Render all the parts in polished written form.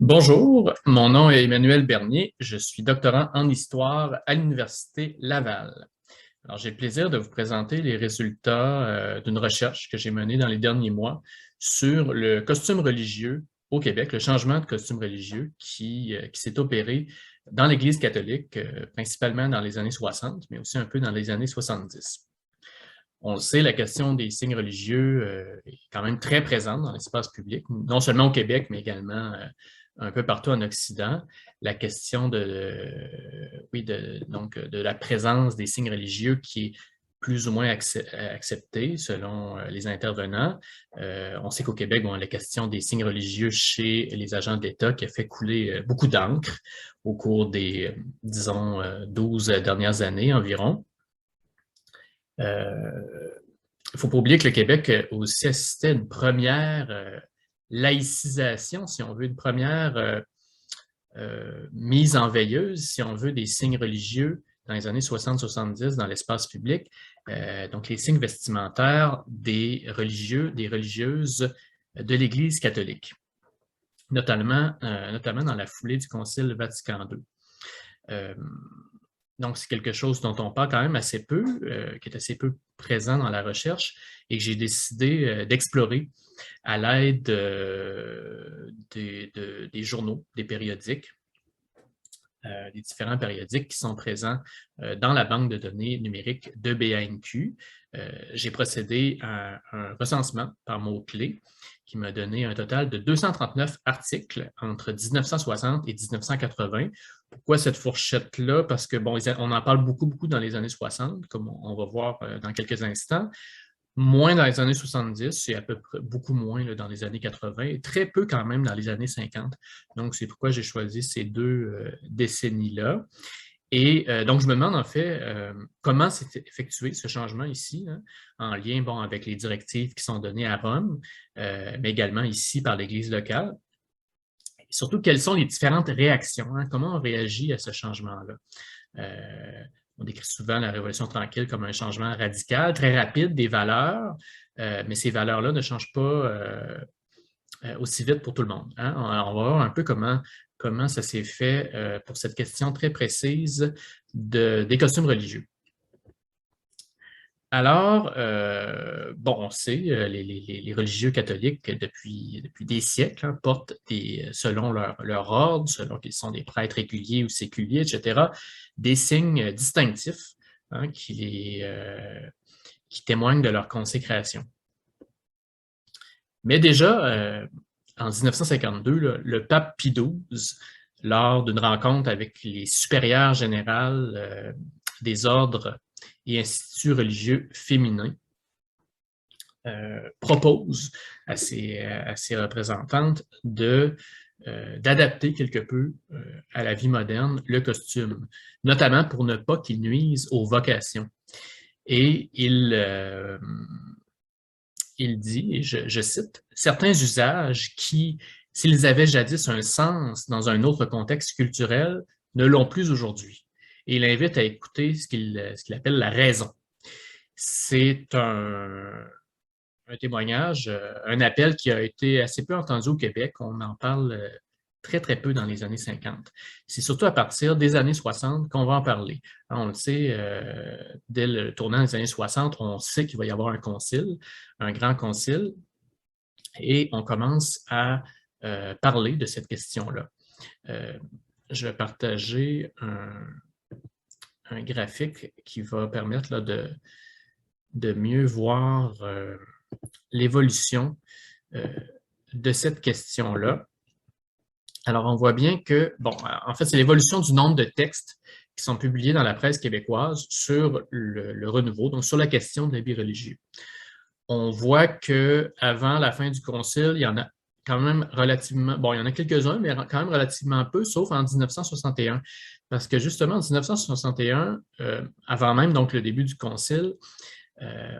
Bonjour, mon nom est Emmanuel Bernier, je suis doctorant en histoire à l'Université Laval. Alors, j'ai le plaisir de vous présenter les résultats d'une recherche que j'ai menée dans les derniers mois sur le costume religieux au Québec, le changement de costume religieux qui s'est opéré dans l'Église catholique, principalement dans les années 60, mais aussi un peu dans les années 70. On le sait, la question des signes religieux est quand même très présente dans l'espace public, non seulement au Québec, mais également un peu partout en Occident. La question donc, de la présence des signes religieux qui est plus ou moins acceptée selon les intervenants. On sait qu'au Québec, la question des signes religieux chez les agents de l'État qui a fait couler beaucoup d'encre au cours des, disons, 12 dernières années environ. Il ne faut pas oublier que le Québec a aussi assisté à une première laïcisation, si on veut, une première mise en veilleuse, si on veut, des signes religieux dans les années 60-70 dans l'espace public. Donc, les signes vestimentaires des religieux, des religieuses de l'Église catholique, notamment dans la foulée du Concile Vatican II. Donc, c'est quelque chose dont on parle quand même assez peu, qui est assez peu présent dans la recherche et que j'ai décidé d'explorer à l'aide des journaux, des périodiques, des différents périodiques qui sont présents dans la banque de données numérique de BANQ. J'ai procédé à un recensement par mots-clés qui m'a donné un total de 239 articles entre 1960 et 1980. Pourquoi cette fourchette-là? Parce que, on en parle beaucoup dans les années 60, comme on va voir dans quelques instants. Moins dans les années 70 et à peu près beaucoup moins dans les années 80 et très peu quand même dans les années 50. Donc, c'est pourquoi j'ai choisi ces deux décennies-là. Et donc, je me demande en fait comment s'est effectué ce changement ici, hein, en lien avec les directives qui sont données à Rome, mais également ici par l'Église locale. Et surtout, quelles sont les différentes réactions, hein, comment on réagit à ce changement-là. On décrit souvent la Révolution tranquille comme un changement radical, très rapide des valeurs, mais ces valeurs-là ne changent pas aussi vite pour tout le monde. Hein? On va voir un peu comment ça s'est fait pour cette question très précise des costumes religieux. Alors, on sait, les religieux catholiques, depuis des siècles, hein, portent, selon leur ordre, selon qu'ils sont des prêtres réguliers ou séculiers, etc., des signes distinctifs hein, qui témoignent de leur consécration. Mais déjà, en 1952, le pape Pie XII, lors d'une rencontre avec les supérieurs générales des ordres et instituts religieux féminins, propose à ses représentantes d'adapter quelque peu à la vie moderne le costume, notamment pour ne pas qu'il nuise aux vocations. Et il dit, et je cite, « Certains usages qui, s'ils avaient jadis un sens dans un autre contexte culturel, ne l'ont plus aujourd'hui. » Et il invite à écouter ce qu'il appelle la raison. C'est un témoignage, un appel qui a été assez peu entendu au Québec. On en parle très peu dans les années 50. C'est surtout à partir des années 60 qu'on va en parler. On le sait, dès le tournant des années 60, on sait qu'il va y avoir un concile, un grand concile, et on commence à parler de cette question-là. Je vais partager un graphique qui va permettre là, de mieux voir l'évolution de cette question-là. Alors, on voit bien que, en fait, c'est l'évolution du nombre de textes qui sont publiés dans la presse québécoise sur le renouveau, donc sur la question de l'habit religieux. On voit qu'avant la fin du Concile, il y en a quand même relativement, il y en a quelques-uns, mais quand même relativement peu, sauf en 1961. Parce que justement, en 1961, avant même donc le début du Concile,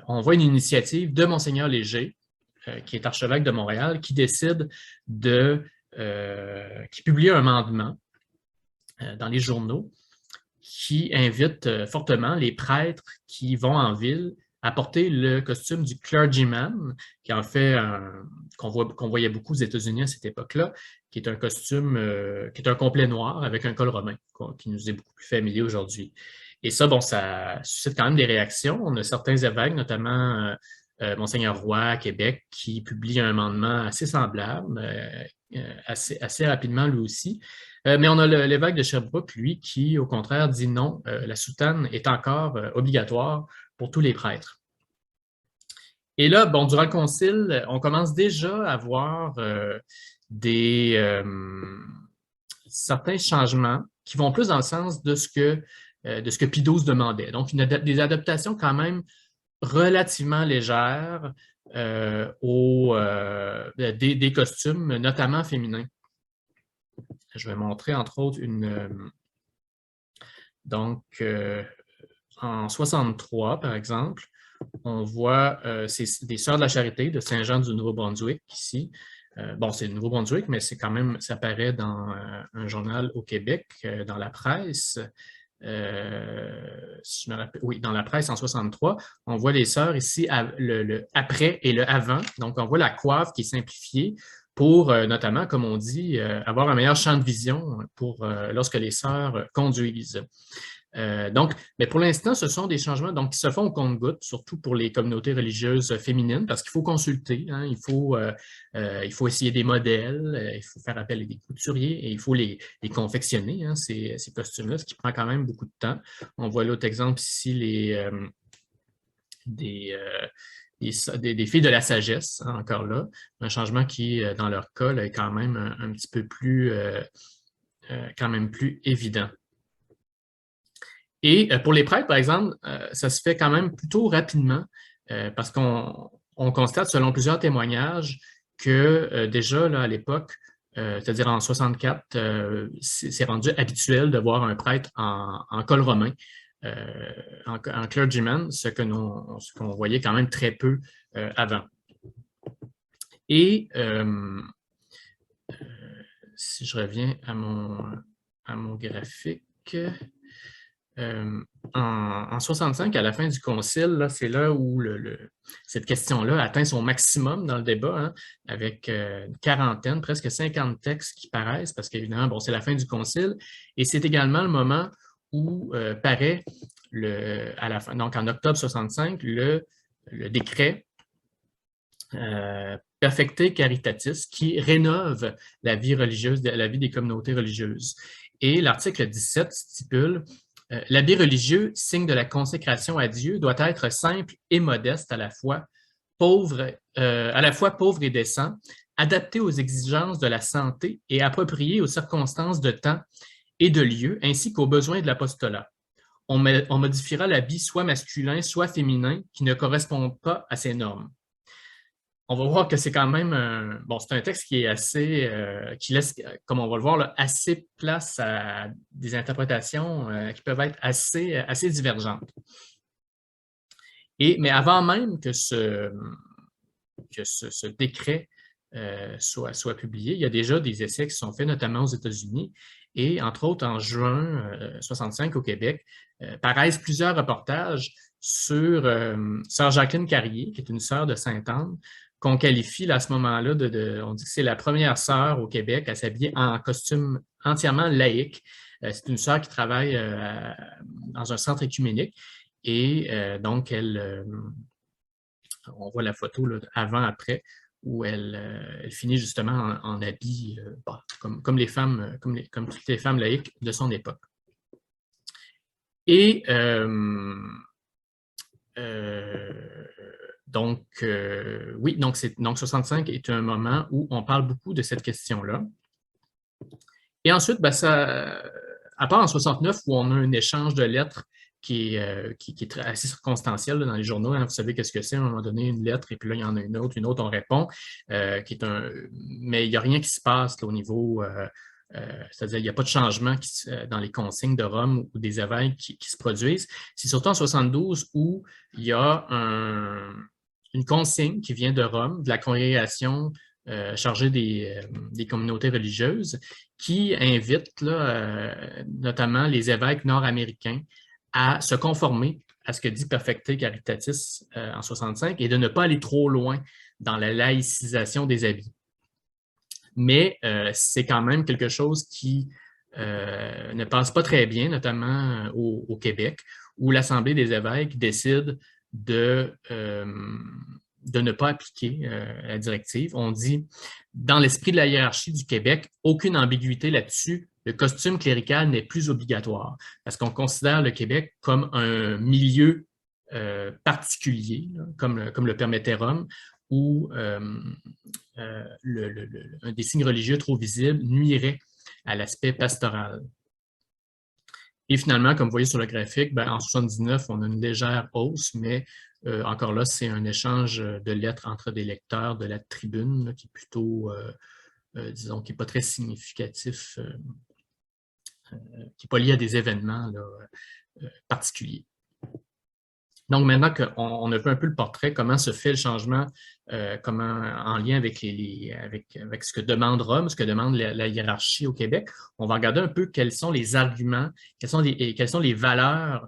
on voit une initiative de Monseigneur Léger, qui est archevêque de Montréal, qui décide qui publie un mandement dans les journaux qui invite fortement les prêtres qui vont en ville à porter le costume du clergyman, qui en fait qu'on voyait beaucoup aux États-Unis à cette époque-là, qui est un costume, qui est un complet noir avec un col romain, qui nous est beaucoup plus familier aujourd'hui. Et ça, bon, ça suscite quand même des réactions. On a certains évêques, notamment Monseigneur Roy à Québec, qui publie un amendement assez semblable, assez rapidement lui aussi. Mais on a l'évêque de Sherbrooke, lui, qui, au contraire, dit non, la soutane est encore obligatoire pour tous les prêtres. Et là, bon, durant le concile, on commence déjà à voir certains changements qui vont plus dans le sens de ce que Pie XII demandait. Donc, des adaptations quand même relativement légères des costumes, notamment féminins. Je vais montrer, entre autres, en 63, par exemple, on voit des Sœurs de la Charité de Saint-Jean du Nouveau-Brunswick ici. Bon, c'est le Nouveau-Brunswick, mais c'est quand même, ça paraît dans un journal au Québec, dans la presse. Si je me rappelle, oui, dans la presse en 63, on voit les sœurs ici, le après et le avant. Donc, on voit la coiffe qui est simplifiée pour, notamment, comme on dit, avoir un meilleur champ de vision pour lorsque les sœurs conduisent. Donc, mais pour l'instant, ce sont des changements qui se font au compte-gouttes, surtout pour les communautés religieuses féminines, parce qu'il faut consulter, hein, il faut essayer des modèles, il faut faire appel à des couturiers et il faut les confectionner, hein, ces costumes-là, ce qui prend quand même beaucoup de temps. On voit l'autre exemple ici, des filles de la sagesse, hein, encore là, un changement qui, dans leur cas, là, est quand même un petit peu plus, quand même plus évident. Et pour les prêtres, par exemple, ça se fait quand même plutôt rapidement parce qu'on constate, selon plusieurs témoignages, que déjà là, à l'époque, c'est-à-dire en 64, c'est rendu habituel de voir un prêtre en col romain, en clergyman, ce qu'on voyait quand même très peu avant. Et si je reviens à mon graphique, en 65, à la fin du concile, c'est là où cette question-là atteint son maximum dans le débat, hein, avec une quarantaine, presque 50 textes qui paraissent, parce qu'évidemment, bon, c'est la fin du concile, et c'est également le moment où paraît, à la fin, donc en octobre 65, le décret Perfecte Caritatis qui rénove la vie religieuse, la vie des communautés religieuses. Et l'article 17 stipule l'habit religieux, signe de la consécration à Dieu, doit être simple et modeste à la fois pauvre et décent, adapté aux exigences de la santé et approprié aux circonstances de temps et de lieu, ainsi qu'aux besoins de l'apostolat. On modifiera l'habit soit masculin, soit féminin, qui ne correspondent pas à ces normes. On va voir que c'est quand même c'est un texte qui est assez, qui laisse, comme on va le voir, là, assez place à des interprétations qui peuvent être assez divergentes. Mais avant même que ce décret soit publié, il y a déjà des essais qui sont faits, notamment aux États-Unis, et entre autres en juin 65 au Québec, paraissent plusieurs reportages sur sœur Jacqueline Carrier, qui est une sœur de Sainte-Anne, qu'on qualifie là, à ce moment-là, on dit que c'est la première sœur au Québec à s'habiller en costume entièrement laïque. C'est une sœur qui travaille dans un centre écuménique et donc on voit la photo là, avant-après où elle finit justement en habit comme les femmes, comme toutes les femmes laïques de son époque. Et oui, donc 65 est un moment où on parle beaucoup de cette question-là. Et ensuite, à part en 69, où on a un échange de lettres qui est assez circonstanciel là, dans les journaux. Hein, vous savez qu'est-ce que c'est, à un moment donné, une lettre, et puis là, il y en a une autre, on répond. Mais il n'y a rien qui se passe là, au niveau... c'est-à-dire il n'y a pas de changement dans les consignes de Rome ou des évêques qui se produisent. C'est surtout en 72 où il y a une consigne qui vient de Rome, de la congrégation chargée des communautés religieuses, qui invite là, notamment les évêques nord-américains à se conformer à ce que dit Perfecte Caritatis en 65 et de ne pas aller trop loin dans la laïcisation des habits. Mais c'est quand même quelque chose qui ne passe pas très bien, notamment au Québec, où l'Assemblée des évêques décide de ne pas appliquer la directive. On dit, dans l'esprit de la hiérarchie du Québec, aucune ambiguïté là-dessus, le costume clérical n'est plus obligatoire, parce qu'on considère le Québec comme un milieu particulier, là, comme le permettait Rome, où un des signes religieux trop visibles nuirait à l'aspect pastoral. Et finalement, comme vous voyez sur le graphique, ben, en 79, on a une légère hausse, mais encore là, c'est un échange de lettres entre des lecteurs de la tribune là, qui est plutôt, disons, qui n'est pas très significatif, qui n'est pas lié à des événements là, particuliers. Donc, maintenant qu'on a vu un peu le portrait, comment se fait le changement, comment, en lien avec, avec ce que demande Rome, ce que demande la hiérarchie au Québec, on va regarder un peu quels sont les arguments, quelles sont les valeurs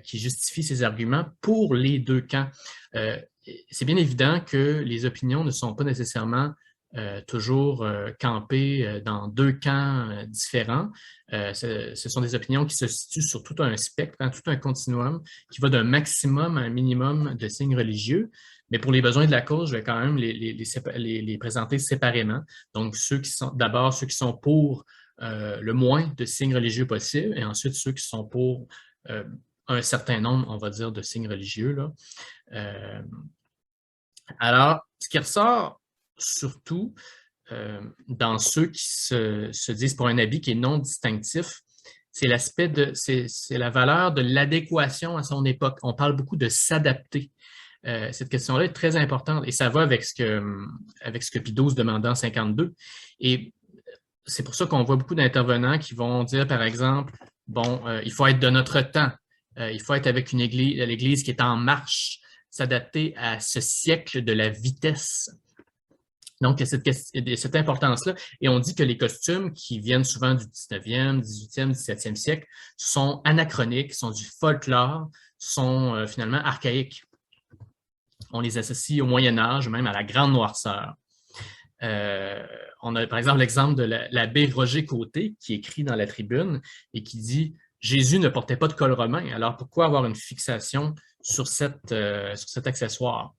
qui justifient ces arguments pour les deux camps. C'est bien évident que les opinions ne sont pas nécessairement toujours campées dans deux camps différents. Ce sont des opinions qui se situent sur tout un spectre, hein, tout un continuum, qui va d'un maximum à un minimum de signes religieux. Mais pour les besoins de la cause, je vais quand même les présenter séparément. Donc, d'abord ceux qui sont pour le moins de signes religieux possible, et ensuite ceux qui sont pour un certain nombre, on va dire, de signes religieux, là. Alors, ce qui ressort surtout dans ceux qui se disent pour un habit qui est non distinctif, c'est c'est la valeur de l'adéquation à son époque. On parle beaucoup de s'adapter. Cette question-là est très importante et ça va avec ce que Pie XII demandait en 52. Et c'est pour ça qu'on voit beaucoup d'intervenants qui vont dire, par exemple, bon, il faut être de notre temps, il faut être avec l'Église qui est en marche, s'adapter à ce siècle de la vitesse. Donc, il y a cette importance-là. Et on dit que les costumes qui viennent souvent du 19e, 18e, 17e siècle sont anachroniques, sont du folklore, sont finalement archaïques. On les associe au Moyen Âge, même à la Grande Noirceur. On a par exemple l'exemple de l'abbé Roger Côté qui écrit dans la Tribune et qui dit « Jésus ne portait pas de col romain, alors pourquoi avoir une fixation sur cet accessoire? »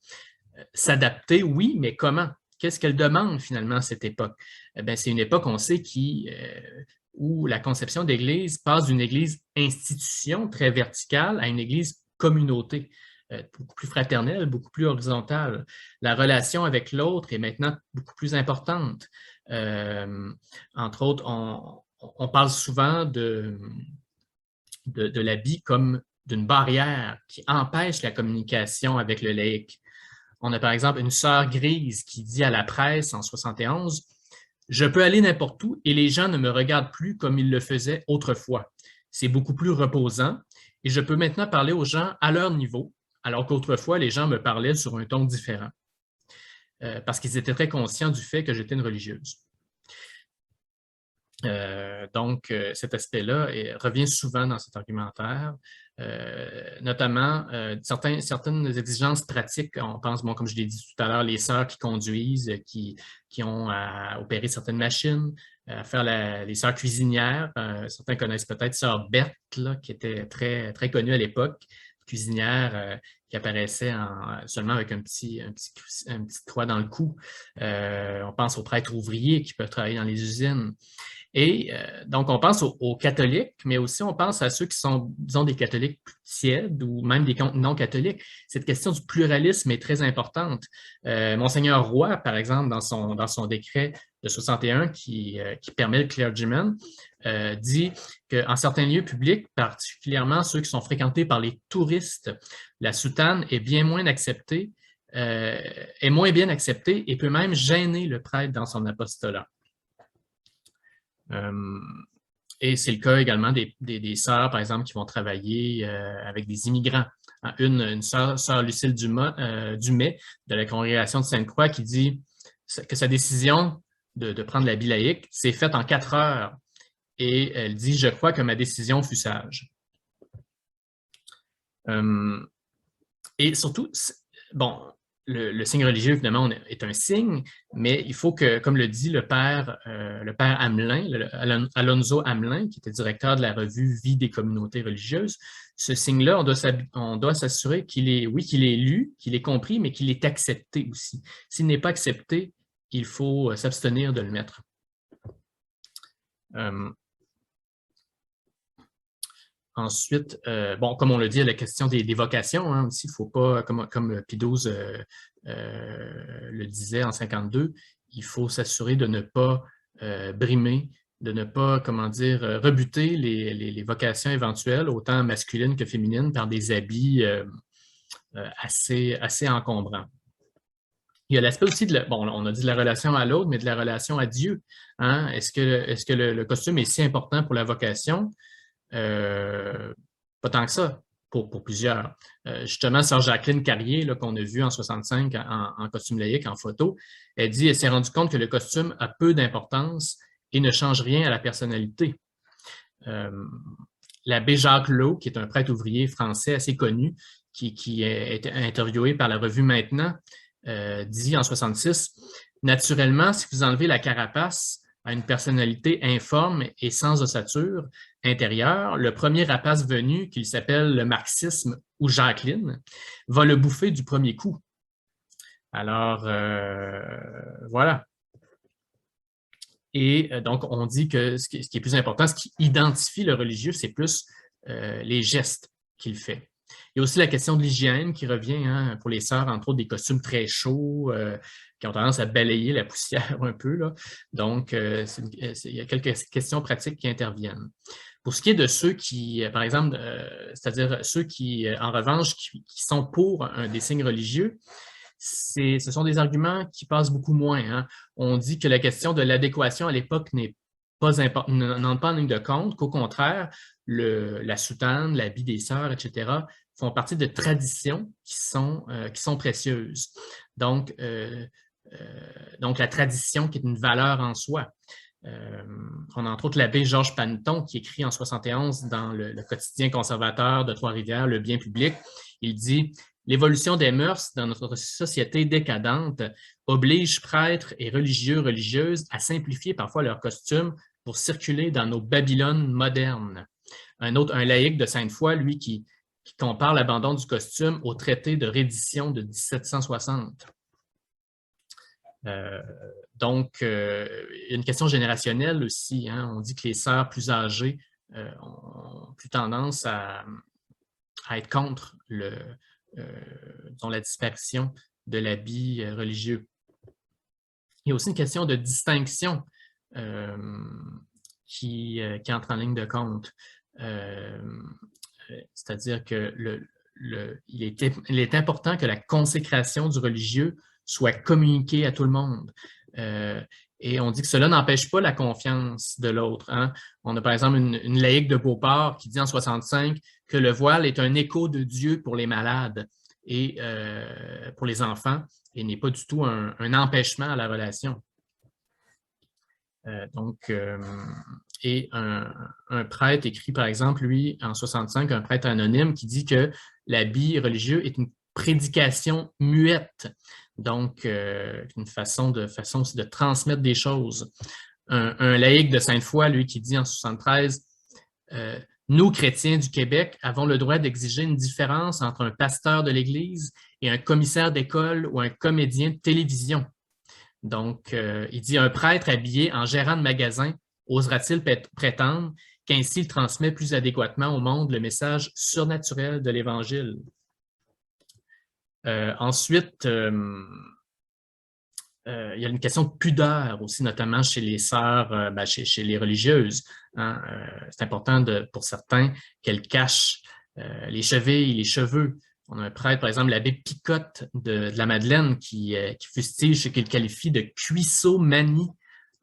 S'adapter, oui, mais comment? Qu'est-ce qu'elle demande finalement à cette époque? C'est une époque, on sait, où la conception d'Église passe d'une Église institution très verticale à une Église communauté, beaucoup plus fraternelle, beaucoup plus horizontale. La relation avec l'autre est maintenant beaucoup plus importante. Entre autres, on parle souvent de l'habit comme d'une barrière qui empêche la communication avec le laïc. On a par exemple une sœur grise qui dit à la presse en 71 « Je peux aller n'importe où et les gens ne me regardent plus comme ils le faisaient autrefois. C'est beaucoup plus reposant et je peux maintenant parler aux gens à leur niveau, alors qu'autrefois, les gens me parlaient sur un ton différent. Parce qu'ils étaient très conscients du fait que j'étais une religieuse. » Donc, cet aspect-là revient souvent dans cet argumentaire, notamment certaines exigences pratiques. On pense, bon, comme je l'ai dit tout à l'heure, les sœurs qui conduisent, qui ont à opérer certaines machines, à faire les sœurs cuisinières. Certains connaissent peut-être sœur Berthe, là, qui était très, très connue à l'époque, cuisinière qui apparaissait seulement avec une petite croix dans le cou. On pense aux prêtres ouvriers qui peuvent travailler dans les usines. Et donc, on pense aux catholiques, mais aussi on pense à ceux qui sont, disons, des catholiques plus tièdes ou même des non-catholiques. Cette question du pluralisme est très importante. Monseigneur Roy, par exemple, dans son décret de 61 qui permet le clergyman, dit qu'en certains lieux publics, particulièrement ceux qui sont fréquentés par les touristes, la soutane est bien moins acceptée, est moins bien acceptée et peut même gêner le prêtre dans son apostolat. Et c'est le cas également des sœurs, par exemple, qui vont travailler avec des immigrants. Une sœur Lucille Dumais de la congrégation de Sainte-Croix qui dit que sa décision de prendre l'habit laïque s'est faite en 4 heures. Et elle dit « Je crois que ma décision fut sage ». Et surtout, bon, le signe religieux, évidemment, est un signe, mais il faut que, comme le dit le père Hamelin, Alonso Hamelin, qui était directeur de la revue Vie des communautés religieuses, ce signe-là, on doit s'assurer qu'il est, oui, qu'il est lu, qu'il est compris, mais qu'il est accepté aussi. S'il n'est pas accepté, il faut s'abstenir de le mettre. Ensuite, bon, comme on l'a dit, la question des vocations, hein, aussi, il ne faut pas, comme Pie-XII le disait en 52, il faut s'assurer de ne pas brimer, de ne pas, comment dire, rebuter les vocations éventuelles, autant masculines que féminines, par des habits assez encombrants. Il y a l'aspect aussi bon, on a dit de la relation à l'autre, mais de la relation à Dieu. Hein? Est-ce que le costume est si important pour la vocation? Pas tant que ça, pour plusieurs. Justement, sœur Jacqueline Carrier, qu'on a vu en 65 en costume laïque, en photo, elle s'est rendue compte que le costume a peu d'importance et ne change rien à la personnalité. L'abbé Jacques Lot, qui est un prêtre ouvrier français assez connu, qui a été interviewé par la revue Maintenant, dit en 66, « Naturellement, si vous enlevez la carapace à une personnalité informe et sans ossature intérieure, le premier rapace venu, qu'il s'appelle le marxisme ou Jacqueline, va le bouffer du premier coup. » Alors, voilà. Et donc, on dit que ce qui est plus important, ce qui identifie le religieux, c'est plus les gestes qu'il fait. Il y a aussi la question de l'hygiène qui revient, hein, pour les sœurs, entre autres des costumes très chauds qui ont tendance à balayer la poussière un peu, là. Donc, il y a quelques questions pratiques qui interviennent. Pour ce qui est de ceux qui, par exemple, c'est-à-dire ceux qui, en revanche, qui sont pour des signes religieux, ce sont des arguments qui passent beaucoup moins. Hein. On dit que la question de l'adéquation à l'époque n'entre pas en ligne de compte, qu'au contraire, la soutane, l'habit des sœurs, etc., font partie de traditions qui sont précieuses. Donc, la tradition qui est une valeur en soi. On a entre autres l'abbé Georges Panneton qui écrit en 71 dans le quotidien conservateur de Trois-Rivières, Le Bien public. Il dit « L'évolution des mœurs dans notre société décadente oblige prêtres et religieux, religieuses à simplifier parfois leurs costumes pour circuler dans nos Babylones modernes. » Un laïc de Sainte-Foy, lui, qui compare l'abandon du costume au traité de reddition de 1760. Donc, il y a une question générationnelle aussi. Hein. On dit que les sœurs plus âgées ont plus tendance à être contre la disparition de l'habit religieux. Il y a aussi une question de distinction qui entre en ligne de compte. C'est-à-dire qu'il est important que la consécration du religieux soit communiquée à tout le monde. Et on dit que cela n'empêche pas la confiance de l'autre. Hein. On a par exemple une laïque de Beauport qui dit en 65 que le voile est un écho de Dieu pour les malades et pour les enfants et n'est pas du tout un empêchement à la relation. Et un prêtre écrit, par exemple, lui, en 65, un prêtre anonyme qui dit que l'habit religieux est une prédication muette, donc une façon aussi de transmettre des choses. Un laïc de Sainte-Foy, lui, qui dit en 73, nous, chrétiens du Québec, avons le droit d'exiger une différence entre un pasteur de l'Église et un commissaire d'école ou un comédien de télévision. Donc, il dit « Un prêtre habillé en gérant de magasin osera-t-il prétendre qu'ainsi il transmet plus adéquatement au monde le message surnaturel de l'Évangile? » Ensuite, il y a une question de pudeur aussi, notamment chez les sœurs, chez les religieuses. Hein. C'est important pour certains qu'elles cachent les chevilles, les cheveux. On a un prêtre, par exemple, l'abbé Picotte de la Madeleine, qui fustige ce qu'il qualifie de cuissomanie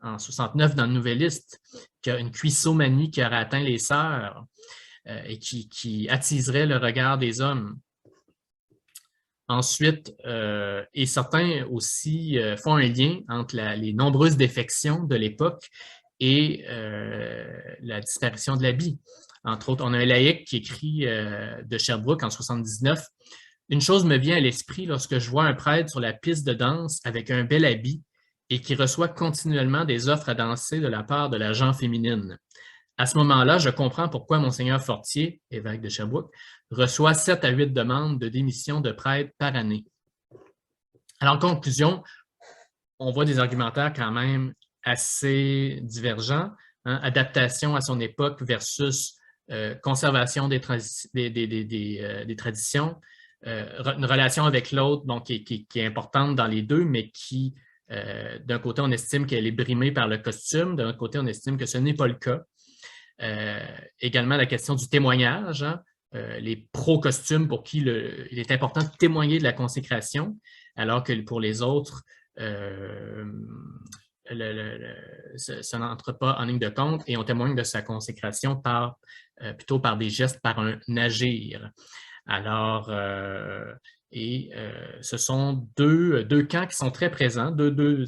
en 69 dans le Nouvelliste, qu'il y a une cuissomanie qui aurait atteint les sœurs et qui attiserait le regard des hommes. Ensuite, et certains aussi font un lien entre les nombreuses défections de l'époque et la disparition de l'habit. Entre autres, on a un laïc qui écrit de Sherbrooke en 79. Une chose me vient à l'esprit lorsque je vois un prêtre sur la piste de danse avec un bel habit et qui reçoit continuellement des offres à danser de la part de la gent féminine. À ce moment-là, je comprends pourquoi Monseigneur Fortier, évêque de Sherbrooke, reçoit 7 à 8 demandes de démission de prêtre par année. Alors, en conclusion, on voit des argumentaires quand même assez divergents. Hein, adaptation à son époque versus conservation des traditions, une relation avec l'autre donc, qui est importante dans les deux, mais qui, d'un côté, on estime qu'elle est brimée par le costume, d'un autre côté, on estime que ce n'est pas le cas. Également, la question du témoignage, hein, les pro-costumes pour qui il est important de témoigner de la consécration, alors que pour les autres, ça n'entre pas en ligne de compte et on témoigne de sa consécration plutôt par des gestes, par un agir. Alors, ce sont deux camps qui sont très présents, deux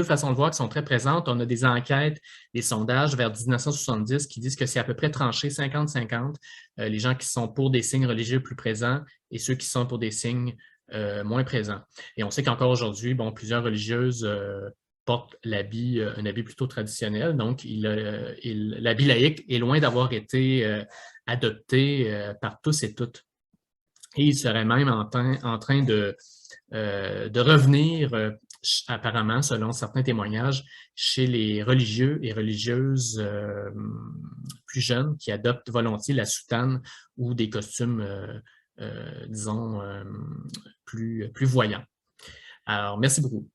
façons de voir qui sont très présentes. On a des enquêtes, des sondages vers 1970 qui disent que c'est à peu près tranché 50-50, les gens qui sont pour des signes religieux plus présents et ceux qui sont pour des signes moins présents. Et on sait qu'encore aujourd'hui, bon, plusieurs religieuses portent un habit plutôt traditionnel. Donc, l'habit laïque est loin d'avoir été adopté par tous et toutes. Et il serait même en train de revenir, apparemment, selon certains témoignages, chez les religieux et religieuses plus jeunes qui adoptent volontiers la soutane ou des costumes, disons, plus voyants. Alors, merci beaucoup.